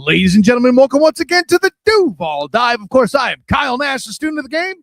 Ladies and gentlemen, welcome once again to the DuvalDive. Of course, I am Kyle Nash, the student of the game.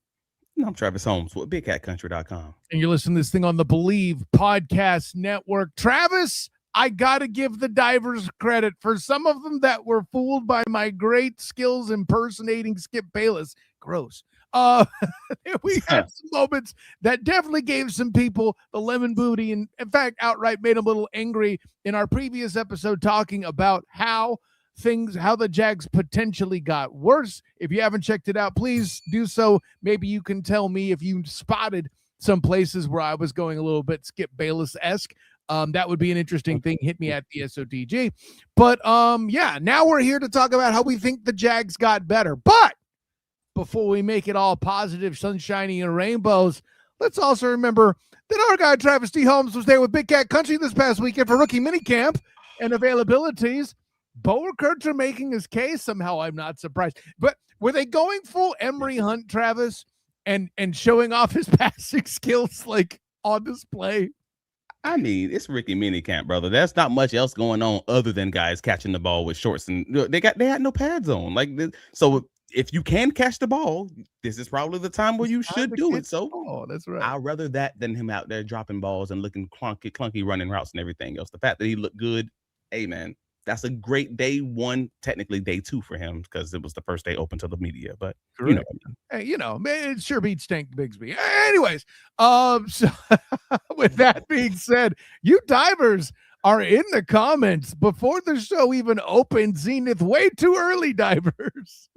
And I'm Travis Holmes with BigCatCountry.com. And you're listening to this thing on the Believe Podcast Network. Travis, I got to give the divers credit for some of them that were fooled by my great skills impersonating Skip Bayless. Gross. We had some moments that definitely gave some people the lemon booty and, in fact, outright made them a little angry in our previous episode talking about how the Jags potentially got worse. If you haven't checked it out, please do so. Maybe you can tell me if you spotted some places where I was going a little bit Skip Bayless-esque. That would be an interesting thing. Hit me at the SOTG. But yeah, now we're here to talk about how we think the Jags got better. But before we make it all positive, sunshiny, and rainbows, let's also remember that our guy Travis D. Holmes was there with Big Cat Country this past weekend for rookie minicamp and availabilities. Bo Kurtzer making his case. Somehow I'm not surprised. But were they going full Emery Hunt, Travis, and showing off his passing skills like on display? I mean, it's rookie minicamp, brother. There's not much else going on other than guys catching the ball with shorts, and they had no pads on. So if you can catch the ball, this is probably the time where you should do it. So that's right. I'd rather that than him out there dropping balls and looking clunky running routes and everything else. The fact that he looked good, hey man, that's a great day one, technically day two for him because it was the first day open to the media. But man, it sure beats Stank Bigsby. Anyways, so with that being said, you divers are in the comments before the show even opened. Zenith, way too early divers.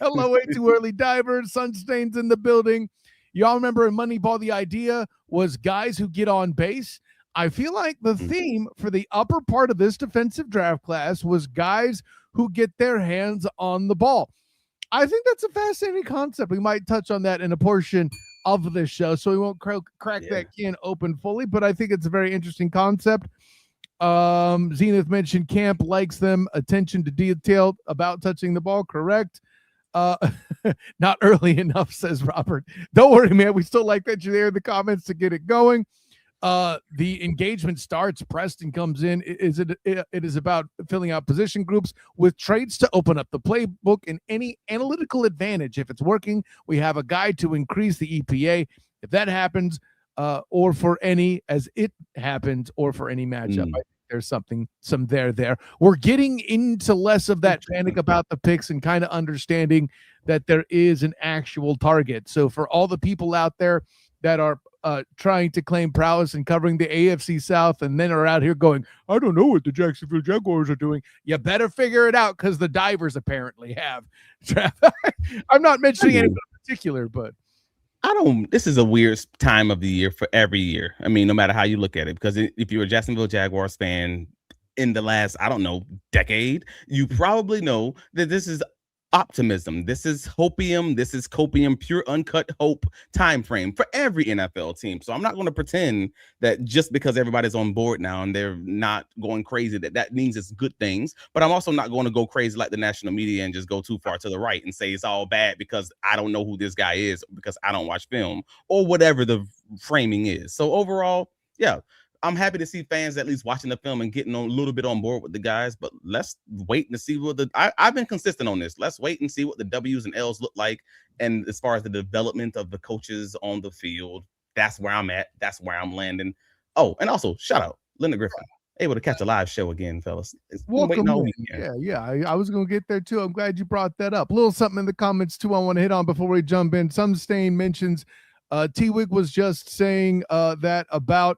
Hello, way too early divers. Sunstain's in the building. Y'all remember in Moneyball, the idea was guys who get on base. I feel like the theme for the upper part of this defensive draft class was guys who get their hands on the ball. I think that's a fascinating concept. We might touch on that in a portion of the show, so we won't crack that can open fully, but I think it's a very interesting concept. Zenith mentioned Camp likes them, attention to detail about touching the ball. Correct. Not early enough, says Robert. Don't worry, man. We still like that you're there in the comments to get it going. The engagement starts. Preston comes in. It is about filling out position groups with traits to open up the playbook and any analytical advantage. If it's working, we have a guide to increase the EPA. If that happens, or for any as it happens, or for any matchup, I think there's some there. We're getting into less of that panic about the picks and kind of understanding that there is an actual target. So for all the people out there that are trying to claim prowess and covering the AFC South and then are out here going, I don't know what the Jacksonville Jaguars are doing. You better figure it out because the divers apparently have. I'm not mentioning anyone in particular, but this is a weird time of the year for every year. I mean, no matter how you look at it, because if you're a Jacksonville Jaguars fan in the last, decade, you probably know that this is optimism. This is hopium. This is copium, pure uncut hope time frame for every NFL team. So I'm not going to pretend that just because everybody's on board now and they're not going crazy, that means it's good things. But I'm also not going to go crazy like the national media and just go too far to the right and say it's all bad because I don't know who this guy is because I don't watch film or whatever the framing is. So overall, yeah, I'm happy to see fans at least watching the film and getting on a little bit on board with the guys, but let's wait and see what I've been consistent on this. Let's wait and see what the W's and L's look like. And as far as the development of the coaches on the field, that's where I'm at. That's where I'm landing. Oh, and also shout out Linda Griffin, able to catch a live show again, fellas. Welcome. Yeah. I was going to get there too. I'm glad you brought that up. A little something in the comments too I want to hit on before we jump in. Stain mentions T-Wig was just saying that about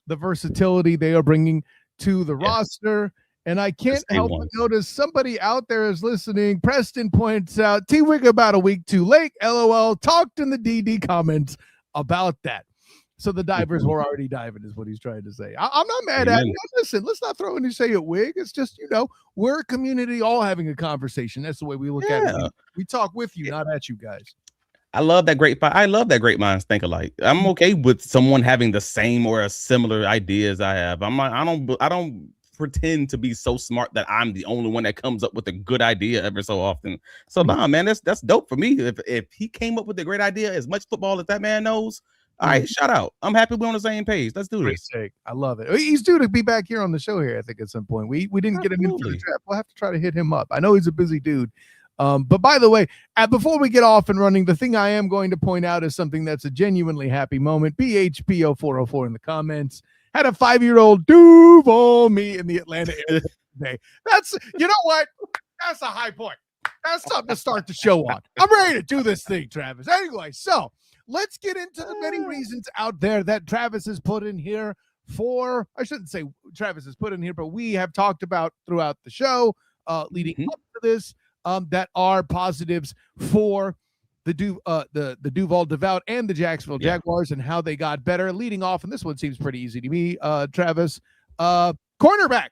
the versatility they are bringing to the roster. And I can't help but notice somebody out there is listening. Preston points out T-Wig about a week too late. LOL. Talked in the DD comments about that. So the divers were already diving is what he's trying to say. I'm not mad at you. Listen, let's not throw any shade at Wig. It's just, we're a community all having a conversation. That's the way we look at it. We talk with you, not at you guys. I love that great minds think alike. I'm okay with someone having the same or a similar idea as I have. I don't pretend to be so smart that I'm the only one that comes up with a good idea ever so often. So nah, man, that's dope for me. If he came up with a great idea, as much football as that man knows, All right, shout out. I'm happy we're on the same page. Let's do this. Take. I love it. He's due to be back here on the show here, I think, at some point. We didn't get him in for the draft. We'll have to try to hit him up. I know he's a busy dude. But by the way, before we get off and running, the thing I am going to point out is something that's a genuinely happy moment. BHPO404 in the comments had a 5-year-old Duval me in the Atlanta area today. That's, you know what? That's a high point. That's something to start the show on. I'm ready to do this thing, Travis. Anyway, so let's get into the many reasons out there that Travis has put in here for, I shouldn't say Travis has put in here, but we have talked about throughout the show leading up to this that are positives for the Duval Devout and the Jacksonville Jaguars and how they got better. Leading off, and this one seems pretty easy to me, Travis, cornerback.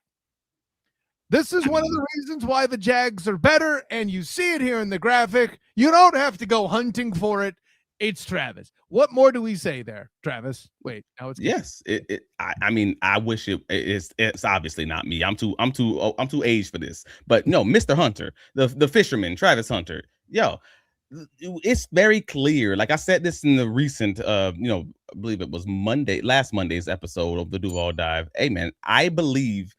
This is one of the reasons why the Jags are better, and you see it here in the graphic. You don't have to go hunting for it. It's Travis. What more do we say there, Travis? Wait, now it's yes. I mean, I wish it's obviously not me. I'm too aged for this. But no, Mr. Hunter, the fisherman, Travis Hunter. Yo, it's very clear. Like I said this in the recent, I believe it was last Monday's episode of the DuvalDive. Hey man, I believe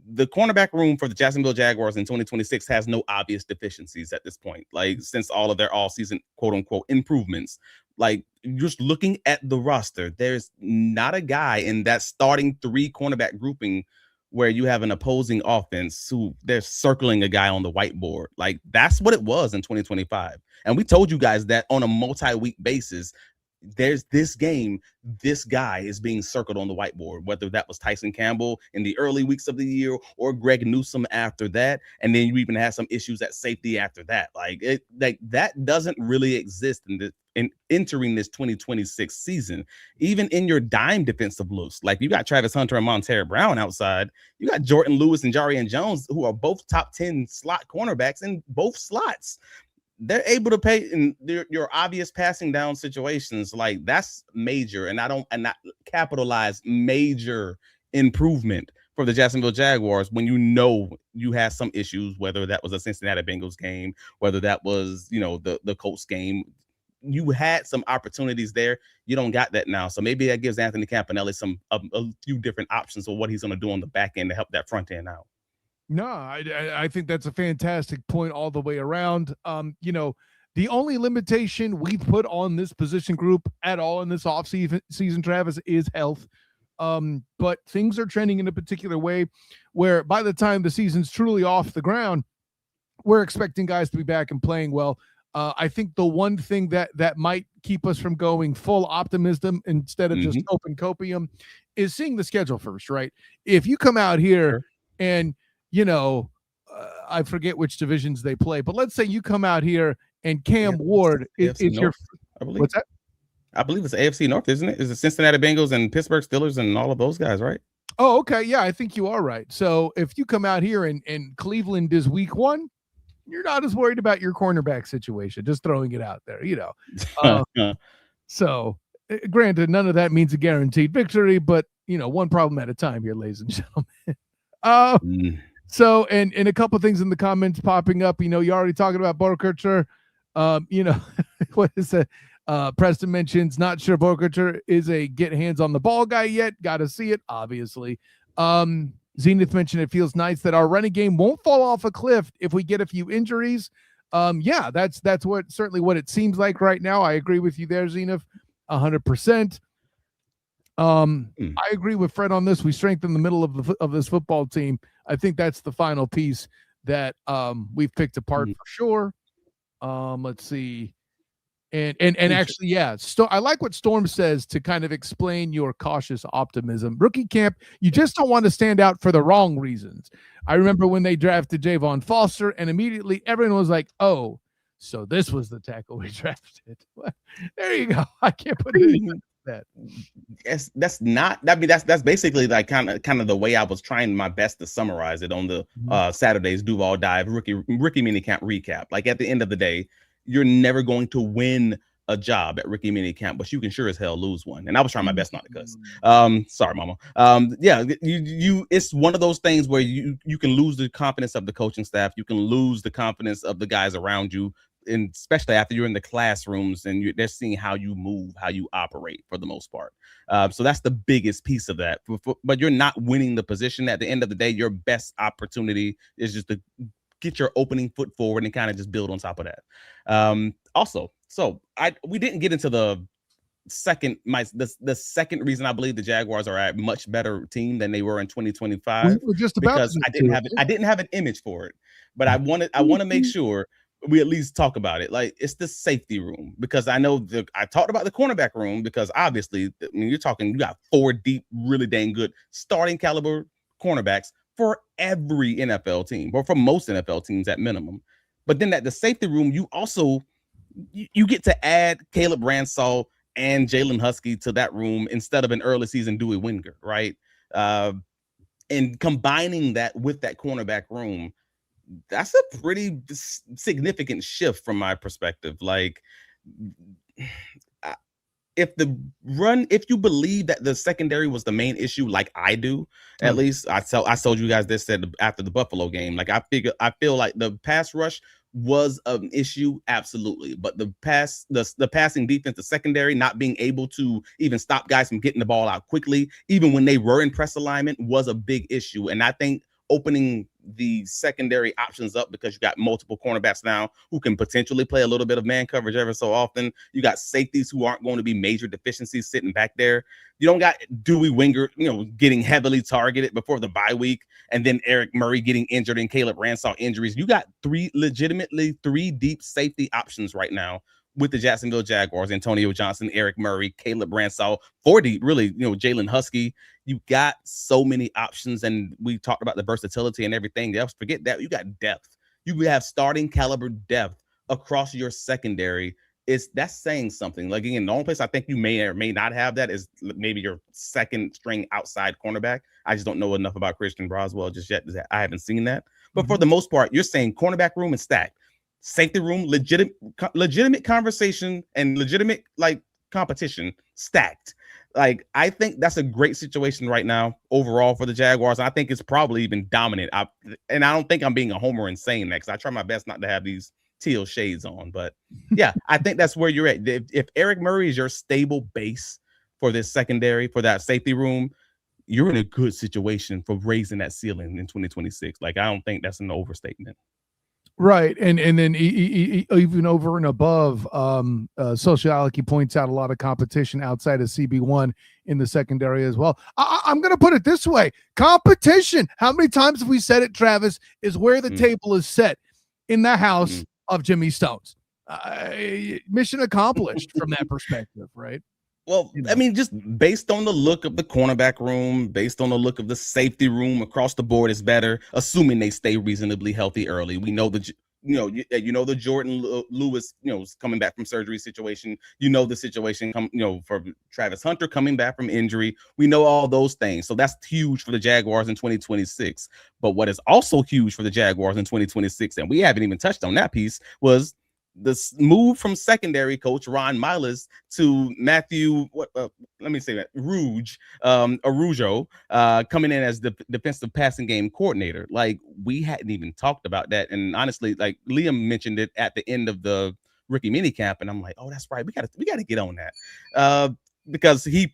the cornerback room for the Jacksonville Jaguars in 2026 has no obvious deficiencies at this point. Like since all of their all-season quote unquote improvements, like just looking at the roster, there's not a guy in that starting 3 cornerback grouping where you have an opposing offense who they're circling a guy on the whiteboard. Like that's what it was in 2025. And we told you guys that on a multi-week basis, there's this game, this guy is being circled on the whiteboard, whether that was Tyson Campbell in the early weeks of the year or Greg Newsome after that. And then you even had some issues at safety after that. Like that doesn't really exist in entering this 2026 season. Even in your dime defensive looks, like you got Travis Hunter and Monterey Brown outside, you got Jordan Lewis and Jarian Jones, who are both top 10 slot cornerbacks in both slots. They're able to pay in your obvious passing down situations. Like that's major. And not capitalize major improvement for the Jacksonville Jaguars when you had some issues, whether that was a Cincinnati Bengals game, whether that was, the Colts game. You had some opportunities there. You don't got that now. So maybe that gives Anthony Campanelli a few different options of what he's going to do on the back end to help that front end out. No, I think that's a fantastic point all the way around. The only limitation we've put on this position group at all in this offseason, Travis, is health. But things are trending in a particular way where by the time the season's truly off the ground, we're expecting guys to be back and playing well. I think the one thing that might keep us from going full optimism instead of just open copium is seeing the schedule first, right? If you come out here and I forget which divisions they play, but let's say you come out here and Cam Ward is your. What's that? I believe it's AFC North, isn't it? Is it Cincinnati Bengals and Pittsburgh Steelers and all of those guys, right? Oh, okay. Yeah, I think you are right. So if you come out here and Cleveland is week 1, you're not as worried about your cornerback situation. Just throwing it out there, So granted, none of that means a guaranteed victory, but one problem at a time here, ladies and gentlemen. So, and a couple of things in the comments popping up, you're already talking about Bokercher. What is it? Preston mentions, not sure Bokercher is a get hands on the ball guy yet. Got to see it, obviously. Zenith mentioned it feels nice that our running game won't fall off a cliff if we get a few injuries. That's certainly what it seems like right now. I agree with you there, Zenith, 100%. I agree with Fred on this. We strengthen the middle of this football team. I think that's the final piece that we've picked apart for sure. Let's see. And actually, yeah. I like what Storm says to kind of explain your cautious optimism. Rookie camp, you just don't want to stand out for the wrong reasons. I remember when they drafted Javon Foster, and immediately everyone was like, "Oh, so this was the tackle we drafted." There you go. I can't put it in that. Yes, that's not. I mean, that's basically like kind of the way I was trying my best to summarize it on the Saturday's DuvalDive rookie minicamp recap. Like at the end of the day, you're never going to win a job at rookie minicamp, but you can sure as hell lose one. And I was trying my best not to cuss. Sorry, mama. You it's one of those things where you can lose the confidence of the coaching staff. You can lose the confidence of the guys around you and especially after you're in the classrooms and they're seeing how you move, how you operate for the most part. So that's the biggest piece of that. But you're not winning the position. At the end of the day, your best opportunity is just to get your opening foot forward and kind of just build on top of that. Also, so we didn't get into the second reason I believe the Jaguars are a much better team than they were in 2025. We were just about because I didn't have an image for it, but I want to make sure we at least talk about it. Like, it's the safety room, because I know I talked about the cornerback room, because obviously, I mean, you got 4 deep, really dang good starting caliber cornerbacks for every NFL team, or for most NFL teams at minimum. But then at the safety room, you also you get to add Caleb Ransall and Jalen Husky to that room instead of an early season Dewey Winger, right? And combining that with that cornerback room, that's a pretty significant shift from my perspective. Like, if you believe that the secondary was the main issue, like I do, at least I told you guys this after the Buffalo game. Like, I feel like the pass rush was an issue, absolutely, but the passing defense, the secondary not being able to even stop guys from getting the ball out quickly, even when they were in press alignment, was a big issue. And I think opening the secondary options up, because you got multiple cornerbacks now who can potentially play a little bit of man coverage every so often. You got safeties who aren't going to be major deficiencies sitting back there. You don't got Dewey Winger, getting heavily targeted before the bye week, and then Eric Murray getting injured and Caleb Ransall injuries. You got legitimately three deep safety options right now with the Jacksonville Jaguars: Antonio Johnson, Eric Murray, Caleb Ransall. 4 deep, really, Jalen Husky. You got so many options, and we talked about the versatility and everything else. Forget that. You got depth. You have starting caliber depth across your secondary. That's saying something. Like, again, the only place I think you may or may not have that is maybe your second string outside cornerback. I just don't know enough about Christian Broswell just yet. I haven't seen that. But for the most part, you're saying cornerback room is stacked. Safety room, legitimate conversation and legitimate competition, stacked. Like, I think that's a great situation right now overall for the Jaguars. I think it's probably even dominant. I don't think I'm being a homer in saying that, because I try my best not to have these teal shades on. But yeah, I think that's where you're at. If Eric Murray is your stable base for this secondary, for that safety room, you're in a good situation for raising that ceiling in 2026. Like, I don't think that's an overstatement. Right. And then even over and above, Sociology points out a lot of competition outside of CB1 in the secondary as well. I'm going to put it this way. Competition, how many times have we said it, Travis, is where the table is set in the house of Jimmy Stones. Mission accomplished from that perspective, right? Well, I mean, just based on the look of the cornerback room, based on the look of the safety room across the board is better, assuming they stay reasonably healthy early. We know the Jordan Lewis, is coming back from surgery situation. The situation for Travis Hunter coming back from injury. We know all those things. So that's huge for the Jaguars in 2026. But what is also huge for the Jaguars in 2026, and we haven't even touched on that piece, was this move from secondary coach Ron Miles to Matthew, Arujo, coming in as the defensive passing game coordinator. Like, we hadn't even talked about that. And honestly, like, Liam mentioned it at the end of the rookie minicamp, and I'm like, oh, that's right. We gotta get on that. Because he's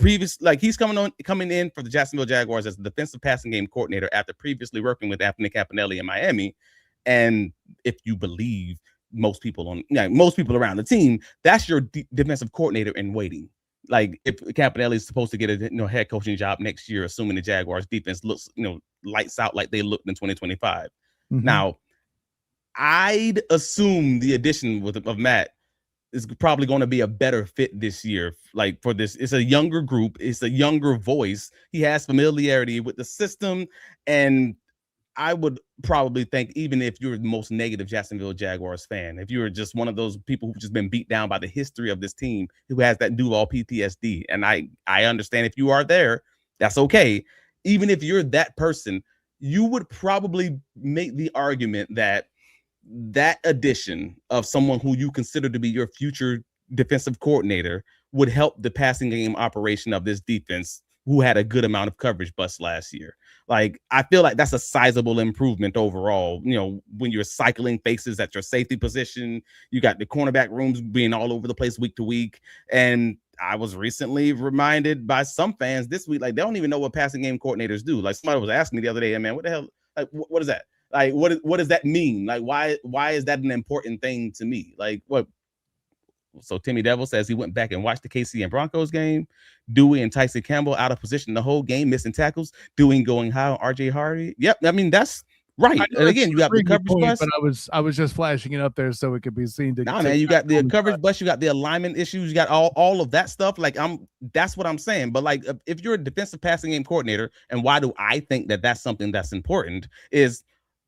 coming in for the Jacksonville Jaguars as the defensive passing game coordinator after previously working with Anthony Campanelli in Miami. And if you believe most people around the team, that's your defensive coordinator in waiting. Like, if Campanelli is supposed to get a head coaching job next year, assuming the Jaguars defense looks lights out like they looked in 2025. Now, I'd assume the addition of Matt is probably going to be a better fit this year. Like, for this, it's a younger group, it's a younger voice. He has familiarity with the system, and I would probably think, even if you're the most negative Jacksonville Jaguars fan, if you're just one of those people who've just been beat down by the history of this team, who has that Duval PTSD, and I understand if you are there, that's okay. Even if you're that person, you would probably make the argument that addition of someone who you consider to be your future defensive coordinator would help the passing game operation of this defense who had a good amount of coverage busts last year. Like, I feel like that's a sizable improvement overall. You know, when you're cycling faces at your safety position, you got the cornerback rooms being all over the place week to week. And I was recently reminded by some fans this week, like, they don't even know what passing game coordinators do. Like, somebody was asking me the other day, hey, man, what the hell? Like, what is that? Like, what does that mean? Like, why is that an important thing to me? Like, what? So Timmy Devil says he went back and watched the KC and Broncos game. Dewey and Tyson Campbell out of position the whole game, missing tackles. Dewey going high on RJ Hardy. Yep, I mean, that's right. And again, you got the coverage bust. But I was just flashing it up there so it could be seen. Nah, man, you got the coverage bust, you got the alignment issues, you got all of that stuff. Like, that's what I'm saying. But like, if you're a defensive passing game coordinator, and why do I think that that's something that's important is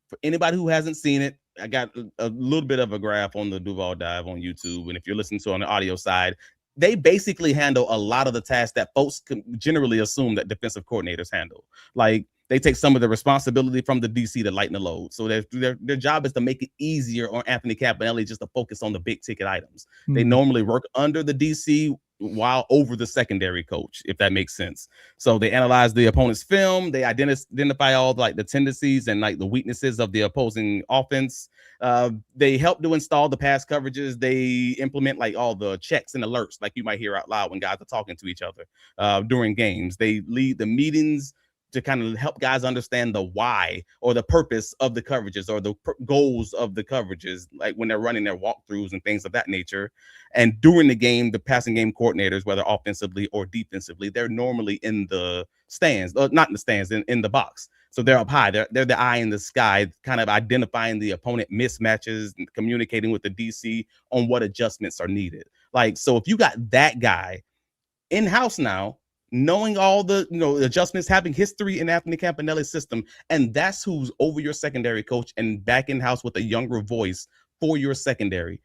for anybody who hasn't seen it. I got a little bit of a graph on the DuvalDive on YouTube. And if you're listening to on the audio side, they basically handle a lot of the tasks that folks can generally assume that defensive coordinators handle. Like, they take some of the responsibility from the DC to lighten the load. So their job is to make it easier on Anthony Campanelli just to focus on the big ticket items. Mm-hmm. They normally work under the DC while over the secondary coach, if that makes sense. So they analyze the opponent's film, they identify all like the tendencies and like the weaknesses of the opposing offense. They help to install the pass coverages. They implement like all the checks and alerts, like you might hear out loud when guys are talking to each other during games. They lead the meetings to kind of help guys understand the why or the purpose of the coverages or the goals of the coverages, like when they're running their walkthroughs and things of that nature. And during the game, the passing game coordinators, whether offensively or defensively, they're normally in the stands, not in the stands, in the box. So they're up high. They're the eye in the sky, kind of identifying the opponent mismatches and communicating with the DC on what adjustments are needed. Like, so if you got that guy in-house now, knowing all the adjustments, having history in Anthony Campanelli's system, and that's who's over your secondary coach and back in house with a younger voice for your secondary.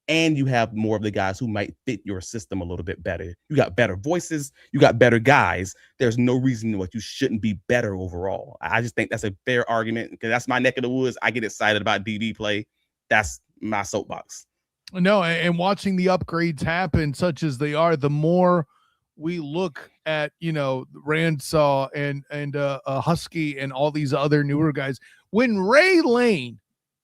And you have more of the guys who might fit your system a little bit better. You got better voices, you got better guys. There's no reason why you shouldn't be better overall. I just think that's a fair argument because that's my neck of the woods. I get excited about DB play. That's my soapbox. No, and watching the upgrades happen, such as they are, the more we look at, Ransaw and Husky and all these other newer guys. When Ray Lane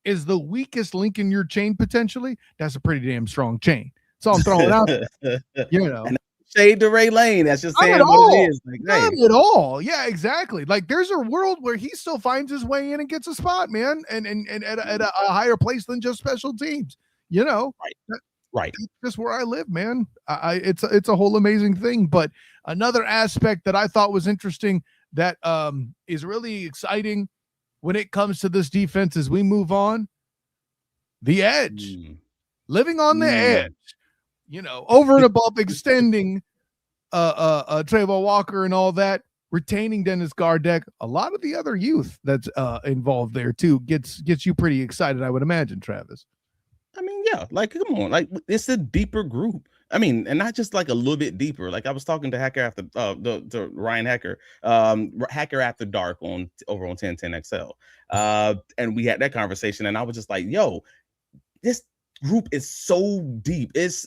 is the weakest link in your chain, potentially, that's a pretty damn strong chain. So I'm throwing out there, And shade to Ray Lane. That's just saying what it is. Like, not at all. Yeah, exactly. Like, there's a world where he still finds his way in and gets a spot, man, and at a higher place than just special teams. Right. That's just where I live, man. It's a whole amazing thing. But another aspect that I thought was interesting that is really exciting when it comes to this defense as we move on, the edge, living on the edge, over and above extending Trevor Walker and all that, retaining Dennis Gardeck. A lot of the other youth that's involved there too gets you pretty excited, I would imagine, Travis. I mean, yeah, like, come on, like, it's a deeper group. I mean, and not just like a little bit deeper. Like, I was talking to Hacker after to Ryan Hacker, Hacker After Dark over on 1010 XL, and we had that conversation, and I was just like, yo, this group is so deep. It's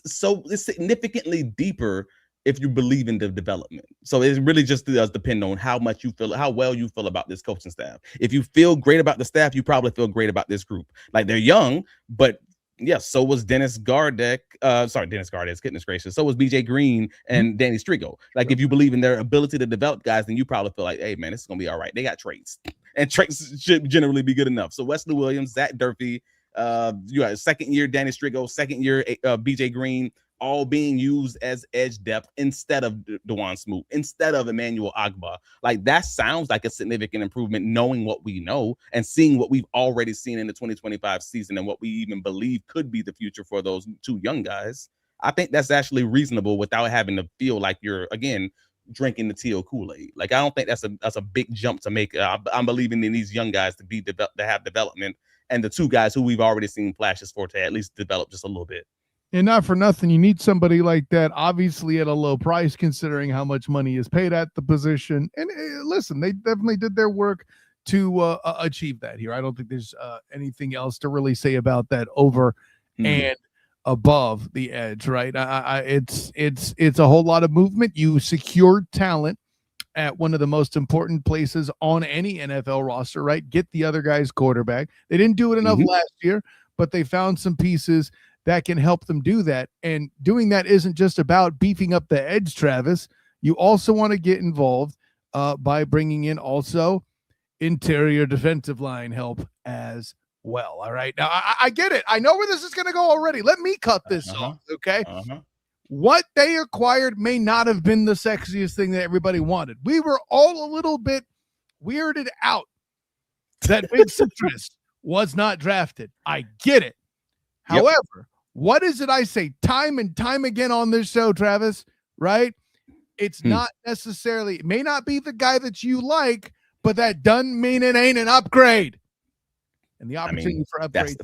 significantly deeper if you believe in the development. So it really just does depend on how well you feel about this coaching staff. If you feel great about the staff, you probably feel great about this group. Like, they're young, but yes, so was Dennis Gardeck. Dennis Gardeck, goodness gracious. So was BJ Green and Danny Strigo. Like, if you believe in their ability to develop guys, then you probably feel like, hey, man, this is going to be all right. They got traits, and traits should generally be good enough. So Wesley Williams, Zach Durfee, you got second year Danny Strigo, second year BJ Green, all being used as edge depth instead of Dewan Smoot, instead of Emmanuel Agba. Like, that sounds like a significant improvement, knowing what we know and seeing what we've already seen in the 2025 season and what we even believe could be the future for those two young guys. I think that's actually reasonable without having to feel like you're, again, drinking the teal Kool-Aid. Like, I don't think that's a big jump to make. I'm believing in these young guys to have development, and the two guys who we've already seen flashes for to at least develop just a little bit. And not for nothing, you need somebody like that, obviously at a low price, considering how much money is paid at the position. And listen, they definitely did their work to achieve that here. I don't think there's anything else to really say about that over and above the edge, right? It's a whole lot of movement. You secured talent at one of the most important places on any NFL roster, right? Get the other guy's quarterback. They didn't do it enough last year, but they found some pieces that can help them do that. And doing that isn't just about beefing up the edge, Travis. You also want to get involved by bringing in also interior defensive line help as well. All right. Now, I get it. I know where this is going to go already. Let me cut this off, okay? What they acquired may not have been the sexiest thing that everybody wanted. We were all a little bit weirded out that Big Citrus was not drafted. I get it. Yep. However, what is it I say time and time again on this show, Travis, right? It's not necessarily, it may not be the guy that you like, but that doesn't mean it ain't an upgrade. And the opportunity for upgrades.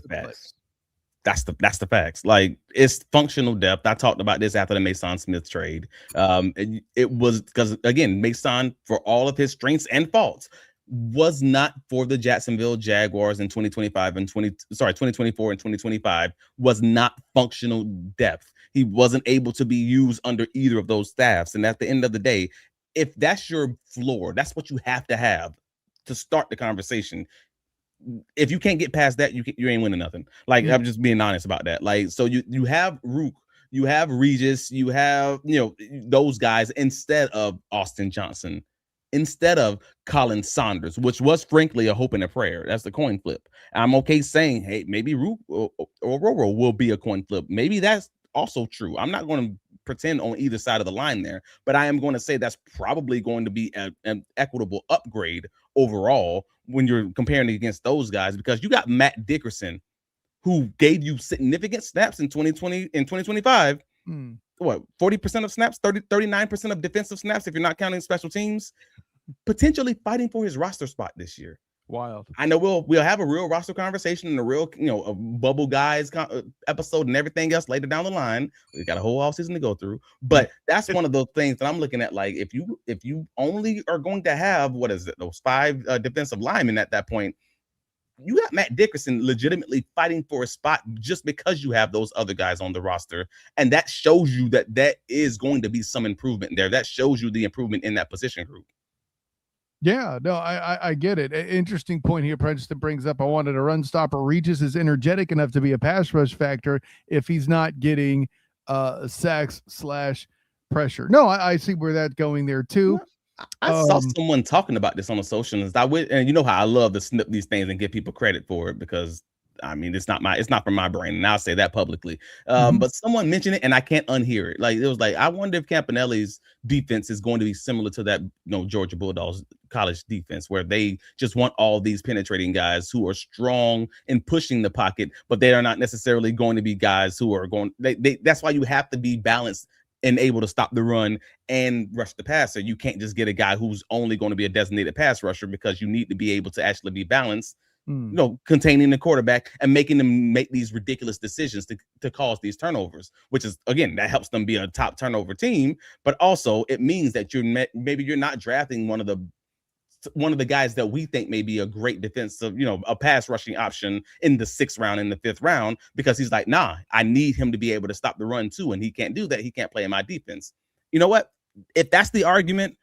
That's the facts. Like, it's functional depth. I talked about this after the Mason Smith trade. It was because, again, Mason, for all of his strengths and faults, was not for the Jacksonville Jaguars in 2024 and 2025, was not functional depth. He wasn't able to be used under either of those staffs. And at the end of the day, if that's your floor, that's what you have to start the conversation. If you can't get past that, you ain't winning nothing. Like, I'm just being honest about that. Like, so you have Rook, you have Regis, you have, those guys instead of Austin Johnson, instead of Colin Saunders, which was frankly a hope and a prayer. That's the coin flip. I'm okay saying, hey, maybe Rook or Roro will be a coin flip. Maybe that's also true. I'm not going to pretend on either side of the line there, but I am going to say that's probably going to be an equitable upgrade overall when you're comparing it against those guys, because you got Matt Dickerson, who gave you significant snaps in 2020 and 2025. What, 40% of snaps, 39% of defensive snaps, if you're not counting special teams, potentially fighting for his roster spot this year. Wild. I know we'll have a real roster conversation and a real, a bubble guys episode and everything else later down the line. We got a whole offseason to go through, but that's one of those things that I'm looking at. Like, if you only are going to have, those 5 defensive linemen at that point, you got Matt Dickerson legitimately fighting for a spot just because you have those other guys on the roster. And that shows you that is going to be some improvement there. That shows you the improvement in that position group. Yeah, no, I get it. Interesting point here. Princeton brings up, I wanted a run stopper. Regis is energetic enough to be a pass rush factor if he's not getting sacks / pressure. No, I see where that's going there too. I saw someone talking about this on the socials. And you know how I love to snip these things and give people credit for it, because it's not from my brain, and I'll say that publicly. But someone mentioned it, and I can't unhear it. Like, it was like, I wonder if Campanelli's defense is going to be similar to that, Georgia Bulldogs college defense, where they just want all these penetrating guys who are strong in pushing the pocket, but they are not necessarily going to be guys who are going. That's why you have to be balanced and able to stop the run and rush the passer. You can't just get a guy who's only going to be a designated pass rusher, because you need to be able to actually be balanced. Containing the quarterback and making them make these ridiculous decisions to cause these turnovers, which is, again, that helps them be a top turnover team. But also it means that maybe you're not drafting one of the guys that we think may be a great defensive, a pass rushing option in the 6th round, in the 5th round, because he's like, nah, I need him to be able to stop the run too. And he can't do that. He can't play in my defense. You know what? If that's the argument,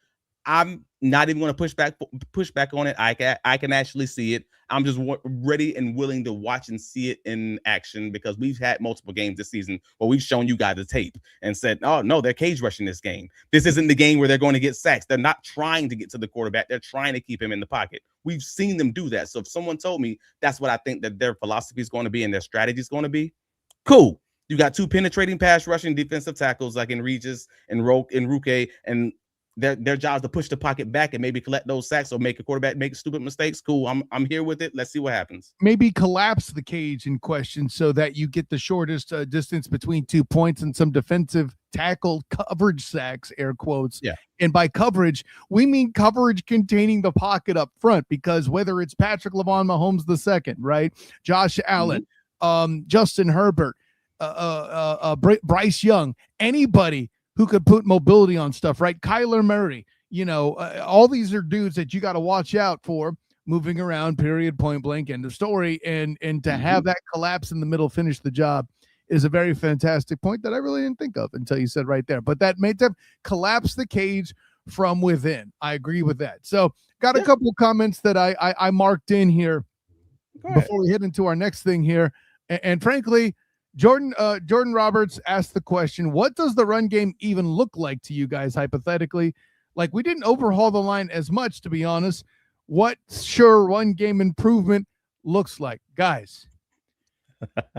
I'm not even going to push back on it. I can actually see it. I'm just ready and willing to watch and see it in action, because we've had multiple games this season where we've shown you guys the tape and said, oh no, they're cage rushing this game. This isn't the game where they're going to get sacks. They're not trying to get to the quarterback. They're trying to keep him in the pocket. We've seen them do that. So if someone told me that's what I think that their philosophy is going to be and their strategy is going to be, cool. You got 2 penetrating pass rushing defensive tackles like in Regis and Roque and Ruke, and their job is to push the pocket back and maybe collect those sacks or make a quarterback make stupid mistakes. Cool. I'm here with it. Let's see what happens. Maybe collapse the cage in question so that you get the shortest distance between 2 points and some defensive tackle coverage sacks, air quotes. Yeah. And by coverage, we mean coverage containing the pocket up front, because whether it's Patrick LaVon Mahomes II, right? Josh Allen, Justin Herbert, Bryce Young, anybody who could put mobility on stuff, right? Kyler Murray, all these are dudes that you got to watch out for moving around, period, point blank, end of story. And to have that collapse in the middle, finish the job, is a very fantastic point that I really didn't think of until you said right there. But that made them collapse the cage, from within. I agree with that. So got a couple of comments that I marked in here before we head into our next thing here. And frankly, Jordan Roberts asked the question, what does the run game even look like to you guys hypothetically? Like, we didn't overhaul the line as much, to be honest. What sure run game improvement looks like? Guys,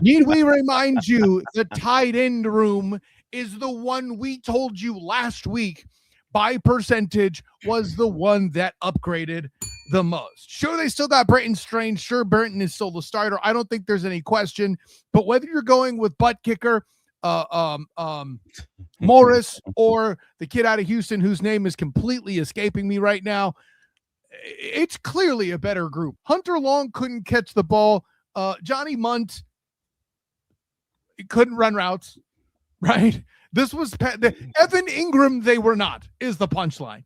need we remind you the tight end room is the one we told you last week by percentage was the one that upgraded the most. Sure, they still got Brenton Strange. Sure, Brenton is still the starter. I don't think there's any question. But whether you're going with butt kicker, Morris, or the kid out of Houston whose name is completely escaping me right now, it's clearly a better group. Hunter Long couldn't catch the ball. Johnny Munt couldn't run routes, right? This was Evan Ingram. They were not, is the punchline,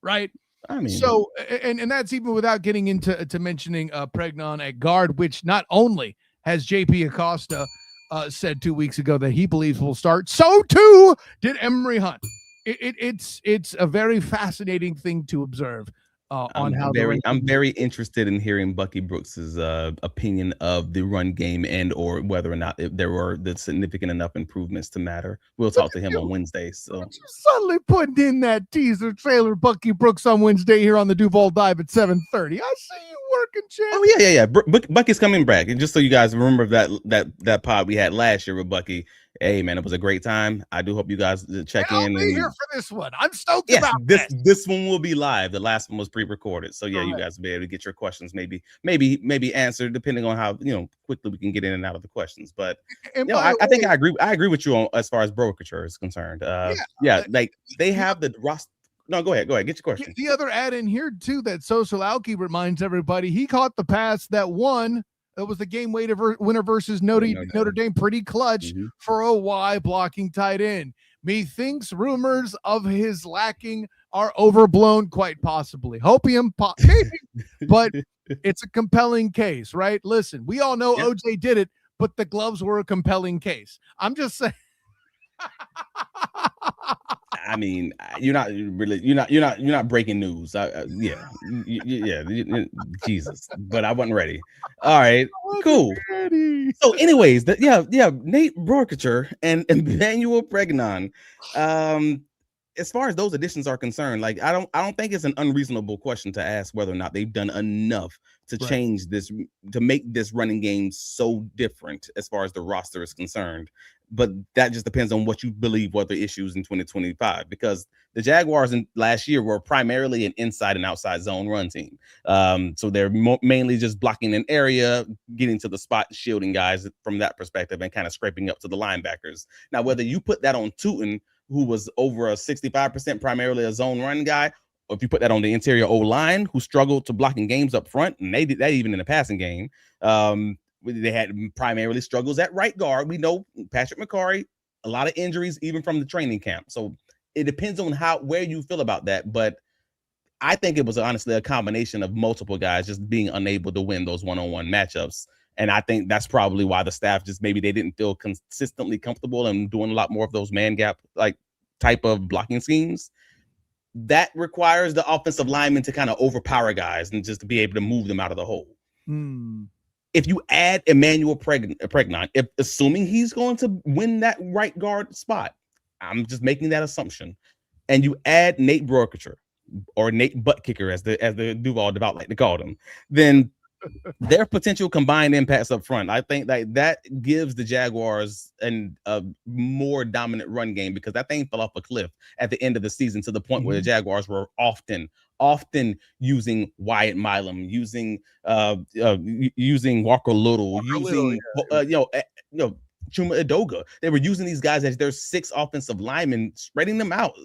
right? I mean, so, and that's even without getting into mentioning Pregnon at guard, which not only has JP Acosta said 2 weeks ago that he believes will start, so too did Emery Hunt. It's a very fascinating thing to observe. I'm very interested in hearing Bucky Brooks's opinion of the run game and or whether or not there were the significant enough improvements to matter. We'll talk to him on Wednesday. So you suddenly putting in that teaser trailer, Bucky Brooks on Wednesday here on the DuvalDive at 7:30. I see you working, champ. Oh yeah. Bucky's coming back, and just so you guys remember that pod we had last year with Bucky. Hey man, it was a great time. I do hope you guys check in. I'll be here for this one. I'm stoked about this one will be live. The last one was pre-recorded, so yeah, you guys will be able to get your questions maybe answered depending on how quickly we can get in and out of the questions. But I think I agree with you on as far as brokerage is concerned. Like they have the roster. No, go ahead. Get your question. The other add in here too that Social Alki reminds everybody he caught the pass that won. It was the game winner versus Notre Dame. Pretty clutch for a Y blocking tight end. Methinks rumors of his lacking are overblown, quite possibly. Hopium, maybe, but it's a compelling case, right? Listen, we all know OJ did it, but the gloves were a compelling case. I'm just saying. I mean, you're not breaking news. Jesus, but I wasn't ready. All right, cool. So, anyways, Nate Brokature and Emmanuel Pregnon. As far as those additions are concerned, like I don't think it's an unreasonable question to ask whether or not they've done enough to change this, to make this running game so different as far as the roster is concerned. But that just depends on what you believe were the issues in 2025, because the Jaguars in last year were primarily an inside and outside zone run team. So they're mainly just blocking an area, getting to the spot, shielding guys from that perspective, and kind of scraping up to the linebackers. Now, whether you put that on Tootin, who was over a 65% primarily a zone run guy, or if you put that on the interior O-line, who struggled to blocking games up front, and they did that even in the passing game. They had primarily struggles at right guard. We know Patrick McCarry, a lot of injuries, even from the training camp. So it depends on where you feel about that. But I think it was honestly a combination of multiple guys just being unable to win those one-on-one matchups. And I think that's probably why the staff just maybe they didn't feel consistently comfortable and doing a lot more of those man gap like type of blocking schemes. That requires the offensive lineman to kind of overpower guys and just to be able to move them out of the hole. If you add Emmanuel Pregnon, if assuming he's going to win that right guard spot, I'm just making that assumption, and you add Nate Brokature or Nate Butt Kicker as the Duval devout like to call him, then their potential combined impacts up front, I think that gives the Jaguars a more dominant run game, because that thing fell off a cliff at the end of the season to the point where the Jaguars were often using Wyatt Milam, using Walker Little, Chuma Edoga. They were using these guys as their 6 offensive linemen, splitting them out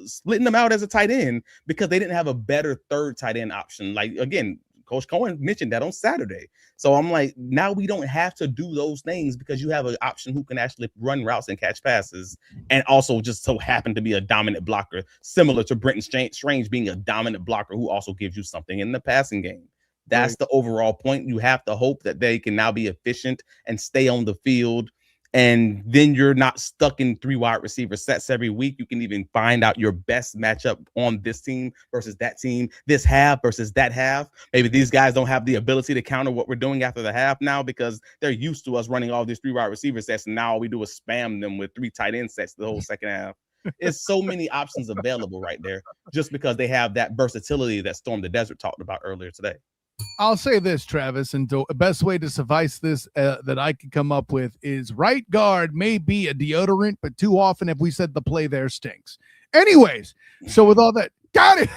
as a tight end, because they didn't have a better third tight end option. Like, again, Coach Cohen mentioned that on Saturday. So I'm like, now we don't have to do those things because you have an option who can actually run routes and catch passes, and also just so happen to be a dominant blocker, similar to Brenton Strange being a dominant blocker who also gives you something in the passing game. That's the overall point. You have to hope that they can now be efficient and stay on the field And then you're not stuck in 3 wide receiver sets every week. You can even find out your best matchup on this team versus that team, this half versus that half. Maybe these guys don't have the ability to counter what we're doing after the half now because they're used to us running all these 3 wide receiver sets. And now all we do is spam them with 3 tight end sets the whole second half. It's so many options available right there just because they have that versatility that Storm the Desert talked about earlier today. I'll say this, Travis, and the best way to suffice this that I could come up with is right guard may be a deodorant, but too often have we said the play there stinks. Anyways, so with all that, got it.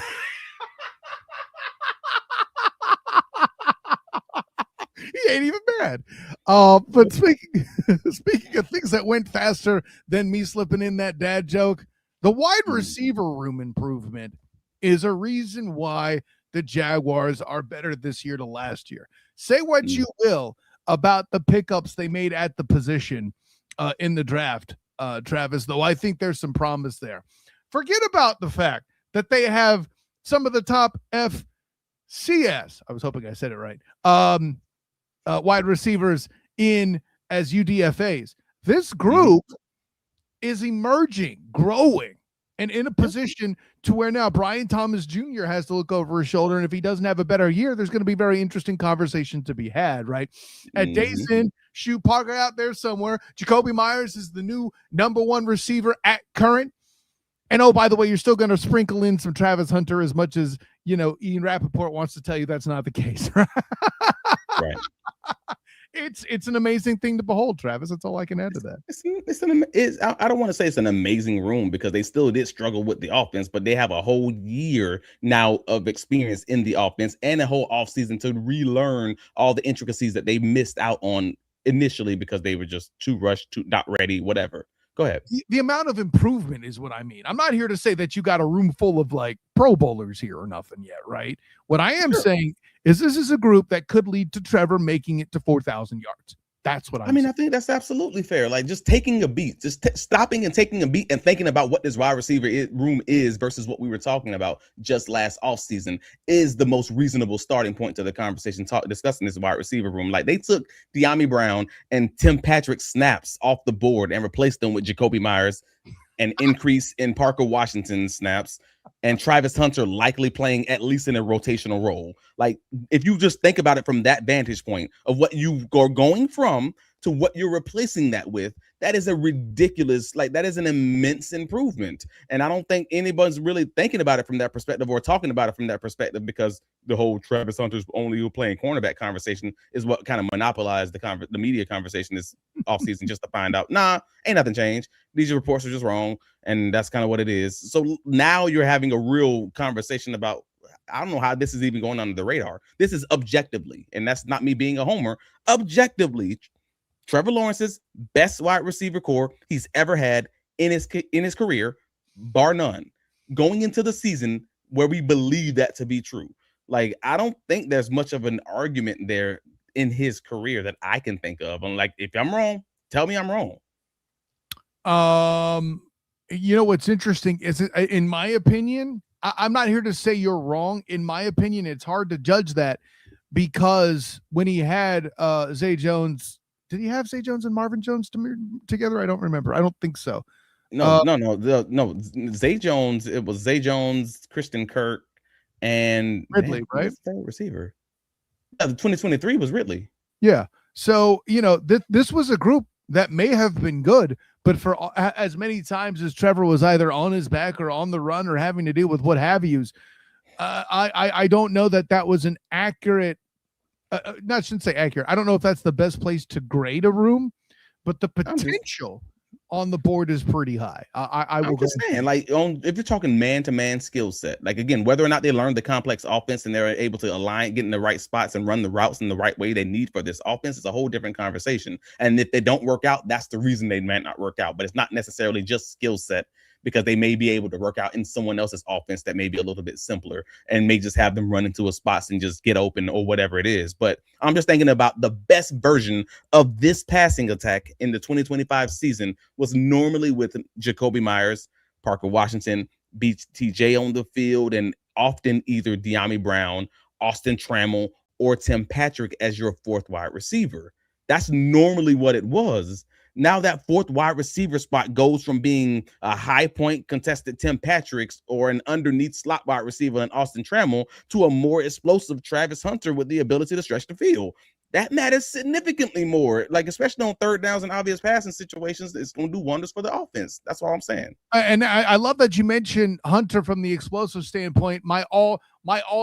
He ain't even bad. But speaking of things that went faster than me slipping in that dad joke, the wide receiver room improvement is a reason why the Jaguars are better this year to last year. Say what you will about the pickups they made at the position in the draft, Travis, though I think there's some promise there. Forget about the fact that they have some of the top FCS, I was hoping I said it right, wide receivers in as UDFAs. This group is emerging, growing, and in a position to where now Brian Thomas Jr. has to look over his shoulder. And if he doesn't have a better year, there's going to be very interesting conversation to be had, right? At days in, Shoe Parker out there somewhere. Jakobi Meyers is the new #1 receiver at current. And oh, by the way, you're still going to sprinkle in some Travis Hunter as much as, you know, Ian Rappaport wants to tell you that's not the case. Right? It's an amazing thing to behold, Travis. That's all I can add to that. I don't want to say it's an amazing room because they still did struggle with the offense, but they have a whole year now of experience in the offense and a whole offseason to relearn all the intricacies that they missed out on initially because they were just too rushed, too not ready, whatever. Go ahead. The amount of improvement is what I mean. I'm not here to say that you got a room full of like Pro Bowlers here or nothing yet, right? What I am saying is this is a group that could lead to Trevor making it to 4,000 yards. That's what I mean. I think that's absolutely fair. Like just taking a beat, just stopping and taking a beat and thinking about what this wide receiver room is versus what we were talking about just last offseason is the most reasonable starting point to the conversation discussing this wide receiver room. Like they took De'Ami Brown and Tim Patrick snaps off the board and replaced them with Jakobi Meyers, an increase in Parker Washington snaps, and Travis Hunter likely playing at least in a rotational role. Like if you just think about it from that vantage point of what you are going from to what you're replacing that with, that is a ridiculous, like that is an immense improvement. And I don't think anybody's really thinking about it from that perspective or talking about it from that perspective because the whole Travis Hunter's only playing cornerback conversation is what kind of monopolized the media conversation this offseason just to find out, ain't nothing changed. These reports are just wrong. And that's kind of what it is. So now you're having a real conversation about, I don't know how this is even going under the radar. This is objectively, and that's not me being a homer, objectively, Trevor Lawrence's best wide receiver core he's ever had in his career, bar none, going into the season where we believe that to be true. Like, I don't think there's much of an argument there in his career that I can think of. And like, if I'm wrong, tell me I'm wrong. You know, what's interesting is, in my opinion, I'm not here to say you're wrong. In my opinion, it's hard to judge that because when he had Zay Jones, did he have Zay Jones and Marvin Jones together? I don't remember. I don't think so. No. Zay Jones. It was Zay Jones, Christian Kirk, and Ridley, right? Third receiver. Yeah, the 2023 was Ridley. Yeah. So, you know, this was a group that may have been good, but for as many times as Trevor was either on his back or on the run or having to deal with what have yous, I don't know that was an accurate. I shouldn't say accurate. I don't know if that's the best place to grade a room, but the potential on the board is pretty high. I'm just saying, like, if you're talking man-to-man skill set, like again, whether or not they learn the complex offense and they're able to align, get in the right spots and run the routes in the right way they need for this offense, is a whole different conversation. And if they don't work out, that's the reason they might not work out. But it's not necessarily just skill set, because they may be able to work out in someone else's offense that may be a little bit simpler and may just have them run into a spots and just get open or whatever it is. But I'm just thinking about the best version of this passing attack in the 2025 season was normally with Jakobi Meyers, Parker Washington, BTJ on the field, and often either De'Ami Brown, Austin Trammell, or Tim Patrick as your fourth wide receiver. That's normally what it was. Now that fourth wide receiver spot goes from being a high point contested Tim Patrick's or an underneath slot wide receiver in Austin Trammell to a more explosive Travis Hunter with the ability to stretch the field. That matters significantly more, like especially on third downs and obvious passing situations. It's going to do wonders for the offense. That's all I'm saying. And I love that you mentioned Hunter from the explosive standpoint. My all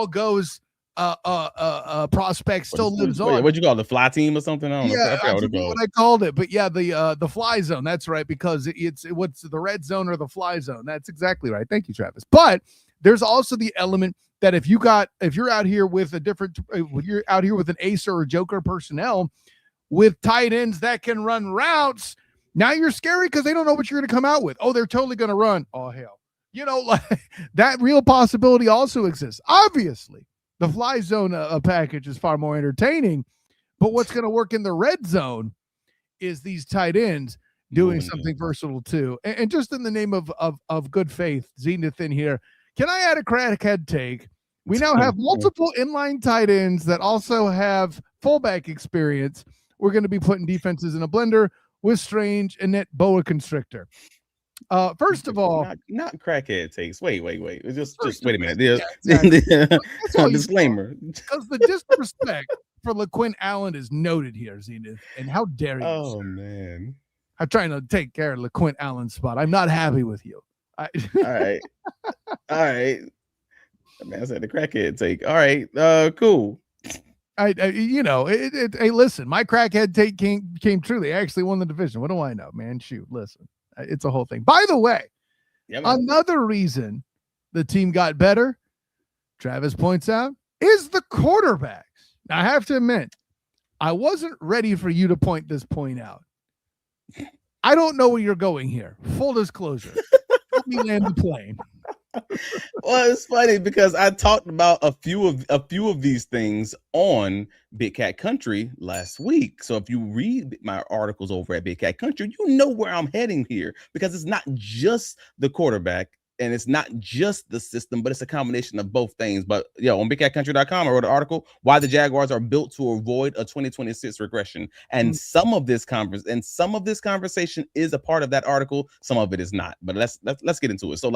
goes prospect still lives on. What'd you call it, the fly team or something? I don't know. I forget what I called it, but yeah, the fly zone. That's right, because it's what's the red zone or the fly zone. That's exactly right. Thank you, Travis. But there's also the element that if you're out here with you're out here with an ace or a joker personnel with tight ends that can run routes, now you're scary because they don't know what you're going to come out with. Oh, they're totally going to run. Oh, hell. Like that real possibility also exists. Obviously, the fly zone package is far more entertaining, but what's going to work in the red zone is these tight ends doing something versatile too. And just in the name of good faith, Zenith in here, can I add a crackhead take? We now have multiple inline tight ends that also have fullback experience. We're going to be putting defenses in a blender with Strange and net boa constrictor. First of all, not crackhead takes. Wait. Just wait a minute. Exactly. Disclaimer. Because the disrespect for LaQuint Allen is noted here, Zenith. And how dare you? Oh, man. I'm trying to take care of LaQuint Allen's spot. I'm not happy with you. All right. Man, I said the crackhead take. All right. Cool. Hey, listen, my crackhead take came true. They actually won the division. What do I know, man? Shoot, listen. It's a whole thing. By the way, another reason the team got better, Travis points out, is the quarterbacks. Now, I have to admit, I wasn't ready for you to point this point out. I don't know where you're going here. Full disclosure. Let me land the plane. Well, it's funny because I talked about a few of these things on Big Cat Country last week. So if you read my articles over at Big Cat Country, you know where I'm heading here, because it's not just the quarterback and it's not just the system, but it's a combination of both things. But on BigCatCountry.com, I wrote an article, Why the Jaguars Are Built to Avoid a 2026 Regression. And some of this conversation is a part of that article. Some of it is not. But let's get into it. So